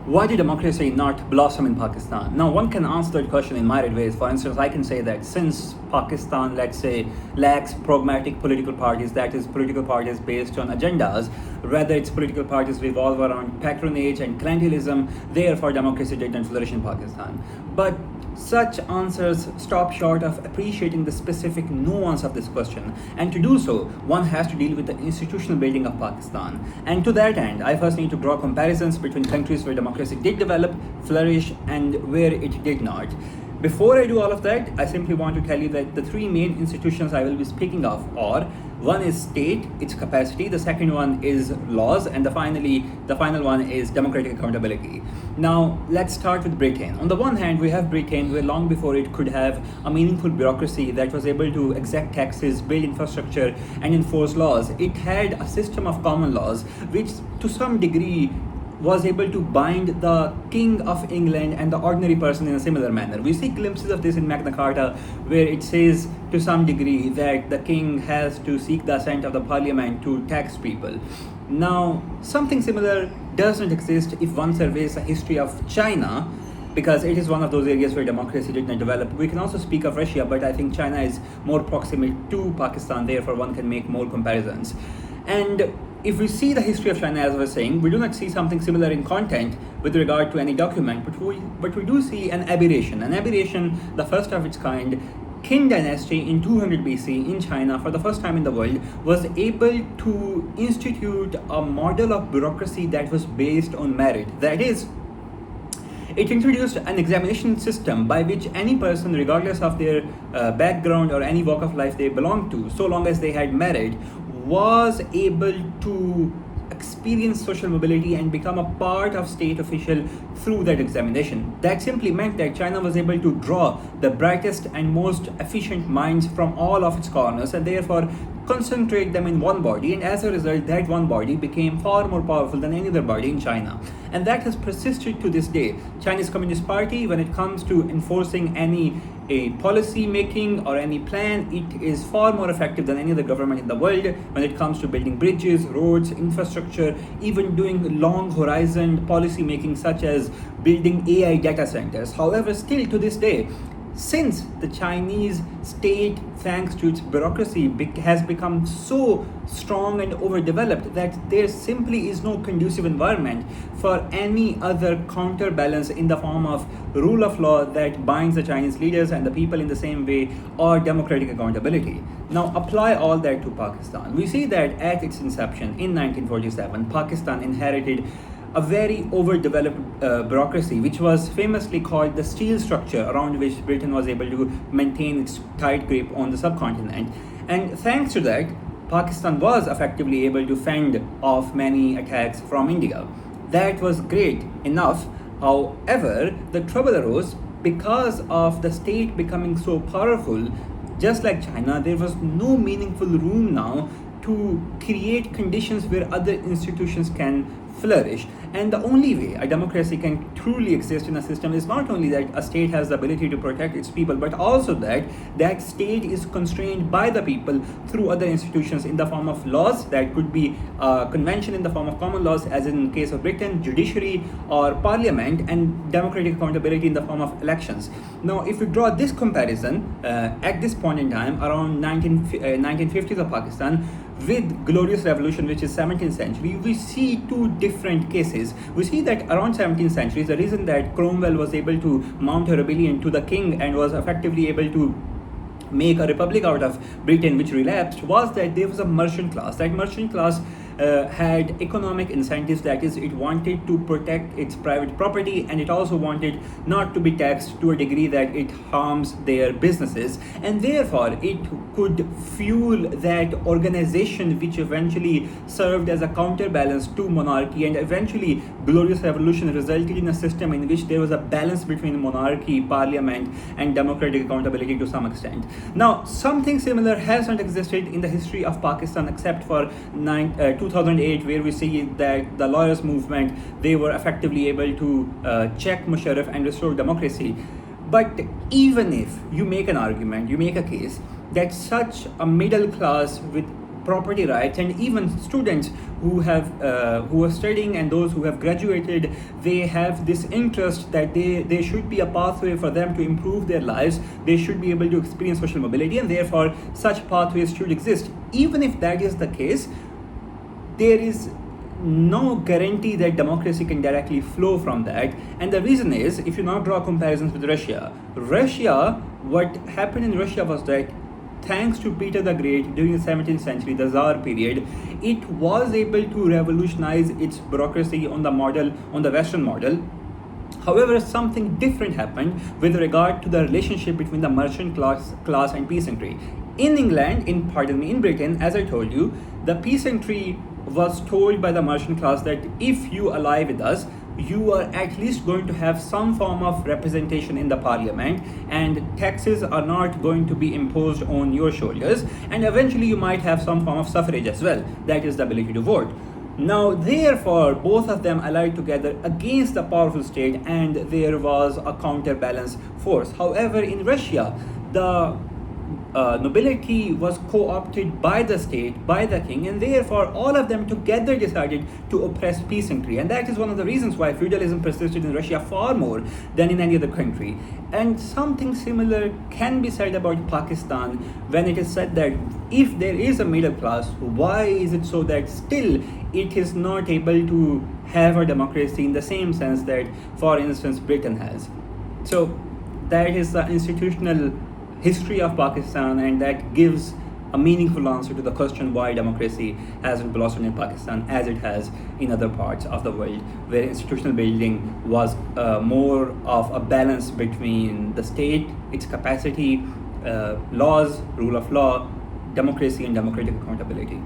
Why did democracy not blossom in Pakistan? Now, one can answer that question in myriad ways. For instance, I can say that since Pakistan, let's say, lacks pragmatic political parties, that is, political parties based on agendas, rather its political parties revolve around patronage and clientelism, therefore democracy did not flourish in Pakistan. But such answers stop short of appreciating the specific nuance of this question, and to do so, one has to deal with the institutional building of Pakistan. And to that end, I first need to draw comparisons between countries where democracy did develop, flourish, and where it did not. Before I do all of that, I simply want to tell you that the three main institutions I will be speaking of are: one is state, its capacity; the second one is laws; and the final one is democratic accountability. Now, let's start with Britain. On the one hand, we have Britain, where long before it could have a meaningful bureaucracy that was able to exact taxes, build infrastructure, and enforce laws, it had a system of common laws which, to some degree, was able to bind the King of England and the ordinary person in a similar manner. We see glimpses of this in Magna Carta, where it says to some degree that the king has to seek the assent of the parliament to tax people. Now, something similar doesn't exist if one surveys the history of China, because it is one of those areas where democracy did not develop. We can also speak of Russia, but I think China is more proximate to Pakistan, therefore one can make more comparisons. And if we see the history of China, as I was saying, we do not see something similar in content with regard to any document, but we do see an aberration, the first of its kind. Qin dynasty in 200 BC in China, for the first time in the world, was able to institute a model of bureaucracy that was based on merit. That is, it introduced an examination system by which any person, regardless of their background or any walk of life they belonged to, so long as they had merit, was able to experience social mobility and become a part of state official through that examination. That simply meant that China was able to draw the brightest and most efficient minds from all of its corners and therefore concentrate them in one body, and as a result that one body became far more powerful than any other body in China. And that has persisted to this day. Chinese Communist Party, when it comes to enforcing any policy making or any plan, it is far more effective than any other government in the world when it comes to building bridges, roads, infrastructure, even doing long horizon policy making such as building AI data centers. However, still to this day, since the Chinese state, thanks to its bureaucracy, has become so strong and overdeveloped that there simply is no conducive environment for any other counterbalance in the form of rule of law that binds the Chinese leaders and the people in the same way, or democratic accountability. Now, apply all that to Pakistan. We see that at its inception in 1947, Pakistan inherited a very overdeveloped bureaucracy, which was famously called the steel structure, around which Britain was able to maintain its tight grip on the subcontinent. And thanks to that, Pakistan was effectively able to fend off many attacks from India. That was great enough. However, the trouble arose because of the state becoming so powerful. Just like China, there was no meaningful room now to create conditions where other institutions can flourish. And the only way a democracy can truly exist in a system is not only that a state has the ability to protect its people, but also that that state is constrained by the people through other institutions in the form of laws. That could be a convention in the form of common laws, as in case of Britain, judiciary or parliament, and democratic accountability in the form of elections. Now, if we draw this comparison at this point in time, around 1950s of Pakistan, with Glorious Revolution, which is 17th century, we see two different cases. We see that around 17th century, the reason that Cromwell was able to mount a rebellion to the king and was effectively able to make a republic out of Britain, which relapsed, was that there was a merchant class. That merchant class had economic incentives, that is, it wanted to protect its private property, and it also wanted not to be taxed to a degree that it harms their businesses, and therefore it could fuel that organization which eventually served as a counterbalance to monarchy. And eventually Glorious Revolution resulted in a system in which there was a balance between monarchy, parliament, and democratic accountability to some extent. Now, something similar has not existed in the history of Pakistan except for 2008, where we see that the lawyers movement, they were effectively able to check Musharraf and restore democracy. But even if you make an argument, you make a case that such a middle class with property rights, and even students who are studying and those who have graduated, they have this interest that they should be a pathway for them to improve their lives. They should be able to experience social mobility, and therefore such pathways should exist. Even if that is the case, there is no guarantee that democracy can directly flow from that. And the reason is, if you now draw comparisons with Russia, what happened in Russia was that thanks to Peter the Great during the 17th century, the Tsar period, it was able to revolutionize its bureaucracy on the Western model. However, something different happened with regard to the relationship between the merchant class and peasantry. In England, in Britain, as I told you, the peasantry was told by the merchant class that if you ally with us, you are at least going to have some form of representation in the parliament, and taxes are not going to be imposed on your shoulders, and eventually you might have some form of suffrage as well, that is the ability to vote. Now, therefore, both of them allied together against the powerful state, and there was a counterbalance force. However, in Russia, the nobility was co-opted by the state, by the king, and therefore all of them together decided to oppress peasantry. And that is one of the reasons why feudalism persisted in Russia far more than in any other country. And something similar can be said about Pakistan when it is said that if there is a middle class, why is it so that still it is not able to have a democracy in the same sense that, for instance, Britain has? So that is the institutional history of Pakistan, and that gives a meaningful answer to the question why democracy hasn't blossomed in Pakistan as it has in other parts of the world, where institutional building was more of a balance between the state, its capacity, laws, rule of law, democracy, and democratic accountability.